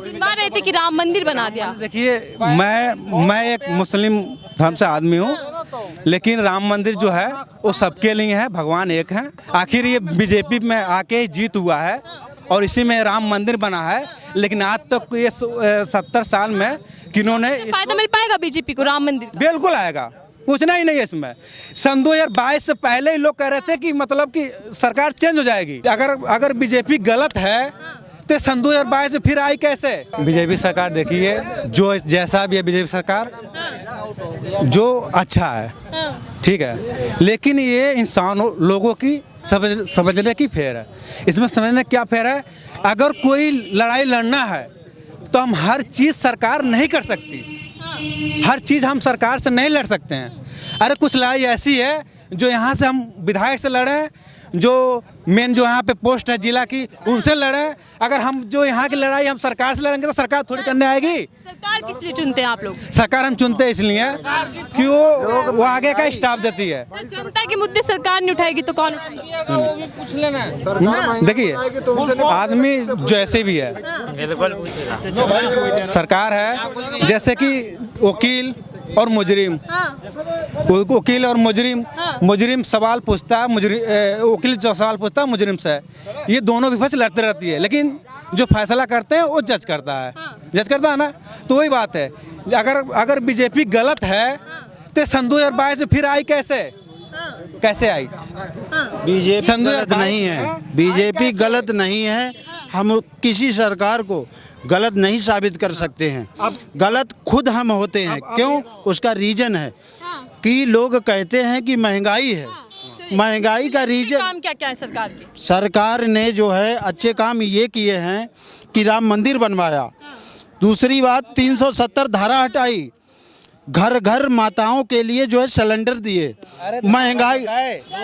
गिनवा रहे थे कि राम मंदिर बना दिया। देखिए, मैं एक मुस्लिम धर्म से आदमी हूँ, लेकिन राम मंदिर जो है वो सबके लिए है, भगवान एक है। आखिर ये बीजेपी में आके जीत हुआ है और इसी में राम मंदिर बना है, लेकिन आज तक ये 70 साल में किन्होंने फायदा मिल पाएगा बीजेपी को राम मंदिर का? बिल्कुल आएगा, पूछना ही नहीं है इसमें। सन 2022 से पहले ही लोग कह रहे थे कि मतलब कि सरकार चेंज हो जाएगी। अगर बीजेपी गलत है तो सन 2022 में फिर आई कैसे? बीजेपी सरकार देखिए, जो जैसा भी है बीजेपी सरकार, जो अच्छा है, ठीक है, लेकिन ये इंसानों लोगों की समझने की फेर है। इसमें समझने क्या फेर है? अगर कोई लड़ाई लड़ना है तो हम हर चीज़ सरकार नहीं कर सकती, हर चीज़ हम सरकार से नहीं लड़ सकते हैं। अरे कुछ लड़ाई ऐसी है जो यहाँ से हम विधायक से लड़ें, जो मेन जो यहाँ पे पोस्ट है जिला की, उनसे लड़ें। अगर हम जो यहाँ की लड़ाई हम सरकार से लड़ेंगे तो सरकार थोड़ी करने आएगी। सरकार किस लिए चुनते हैं आप लोग? सरकार हम चुनते हैं इसलिए कि वो आगे का स्टाफ देती है। जनता के मुद्दे सरकार नहीं उठाएगी तो कौन? देखिए, आदमी जैसे भी है, सरकार है, जैसे कि वकील और मुजरिम, वकील और मुजरिम सवाल पूछता है, वकील जो सवाल पूछता है मुजरिम से, ये दोनों विपक्ष लड़ते रहती है, लेकिन जो फैसला करते हैं वो जज करता है, जज करता है ना। तो वही बात है, अगर बीजेपी गलत है तो सन 2022 में फिर आई कैसे आई? बीजेपी गलत नहीं है, बीजेपी गलत नहीं है। हम किसी सरकार को गलत नहीं साबित कर सकते हैं, गलत खुद हम होते हैं। क्यों? उसका रीजन है कि लोग कहते हैं कि महंगाई है, महंगाई का रीजन। काम क्या है सरकार के? सरकार ने जो है अच्छे काम ये किए हैं कि राम मंदिर बनवाया। दूसरी बात, 370 धारा हटाई, घर घर माताओं के लिए जो है सिलेंडर दिए। महंगाई,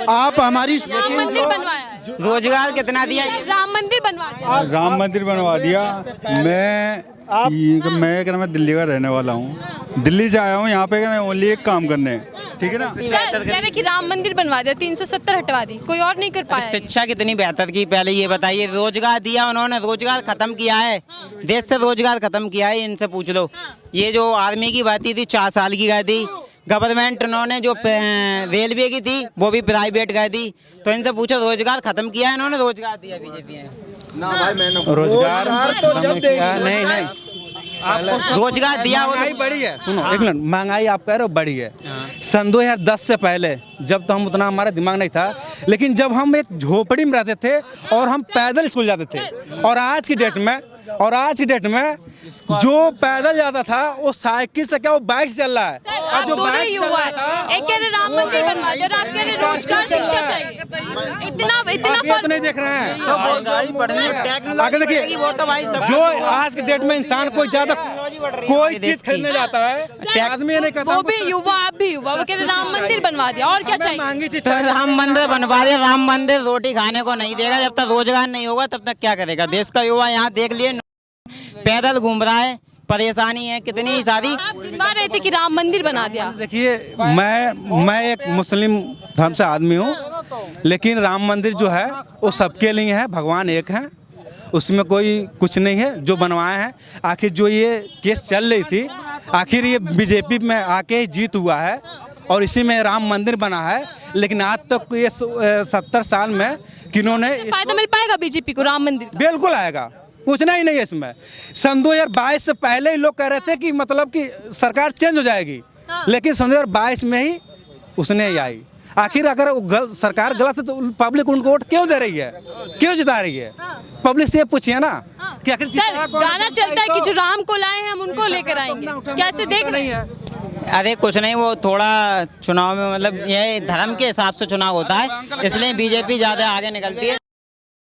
आप हमारी राम मंदिर बनवाया है, रोजगार कितना दिया? राम मंदिर बनवा दिया। राम मंदिर बनवा दिया। मैं दिल्ली का रहने वाला हूँ, दिल्ली से आया हूँ यहाँ पे ओनली एक काम करने, ठीक है ना। कह रहे कि राम मंदिर बनवा दिया, 370 हटवा दी, कोई और नहीं कर पाया। शिक्षा कितनी बेहतर की, पहले ये बताइए। रोजगार दिया उन्होंने, रोजगार खत्म किया है, देश से रोजगार खत्म किया है, इनसे पूछ लो। ये जो आर्मी की भर्ती थी 4 साल की गई थी, गवर्नमेंट उन्होंने जो रेलवे की थी वो भी प्राइवेट गई थी, तो इनसे पूछो रोजगार खत्म किया है इन्होंने, रोजगार दिया बीजेपी ने? रोजगार नहीं, रोजगार दिया। महंगाई बढ़ी है, सुनो एक मिनट, महंगाई आप कह रहे हो बढ़ी है। सन 2010 से पहले जब तो हम उतना हमारा दिमाग नहीं था, लेकिन जब हम एक झोपड़ी में रहते थे और हम पैदल स्कूल जाते थे, और आज की डेट में जो पैदल जाता था वो साइकिल से क्या, वो बाइक से चल रहा है। और जो बाइक हुआ है, एक कह रहे राम मंदिर बनवा दिया, आप कह रहे रोजगार शिक्षा चाहिए। इतना फर्क नहीं देख रहे हैं। आगे देखिए, वो तो भाई जो आज की डेट में इंसान कोई ज्यादा कोई चीज खरीदने जाता है, आदमी नहीं करता। वो भी युवा, आप भी युवा, वो कह रहे राम मंदिर बनवा दिया, और क्या चाहिए? महंगी चीज। तो राम मंदिर बनवा दिया, राम मंदिर रोटी खाने को नहीं देगा। जब तक रोजगार नहीं होगा तब तक क्या करेगा? देश का युवा यहाँ देख लिए पैदल घूम रहा है, परेशानी है कितनी सारी। आप गिनवा रहे थे कि राम मंदिर बना दिया। देखिए, मैं एक मुस्लिम धर्म से आदमी हूँ, लेकिन राम मंदिर जो है वो सबके लिए है, भगवान एक है, उसमें कोई कुछ नहीं है। जो बनवाए हैं, आखिर जो ये केस चल रही थी, आखिर ये बीजेपी में आके जीत हुआ है और इसी में राम मंदिर बना है, लेकिन आज तक ये 70 साल में किन्होंने फायदा मिल पाएगा बीजेपी को राम मंदिर का? बिल्कुल आएगा, पूछना ही नहीं है इसमें। सन 2022 से पहले ही लोग कह रहे थे कि मतलब कि सरकार चेंज हो जाएगी, लेकिन सन 2022 में ही उसने ही आई। आखिर अगर सरकार गलत है तो पब्लिक उनको वोट क्यों दे रही है, क्यों जिता रही है? पब्लिक से पूछिए ना कि आखिर गाना चलता है कि जो राम को लाए हैं हम उनको लेकर आएंगे, कैसे देख रहे हैं? अरे कुछ नहीं, वो थोड़ा चुनाव में मतलब ये धर्म के हिसाब से चुनाव होता है, इसलिए बीजेपी ज्यादा आगे निकलती है।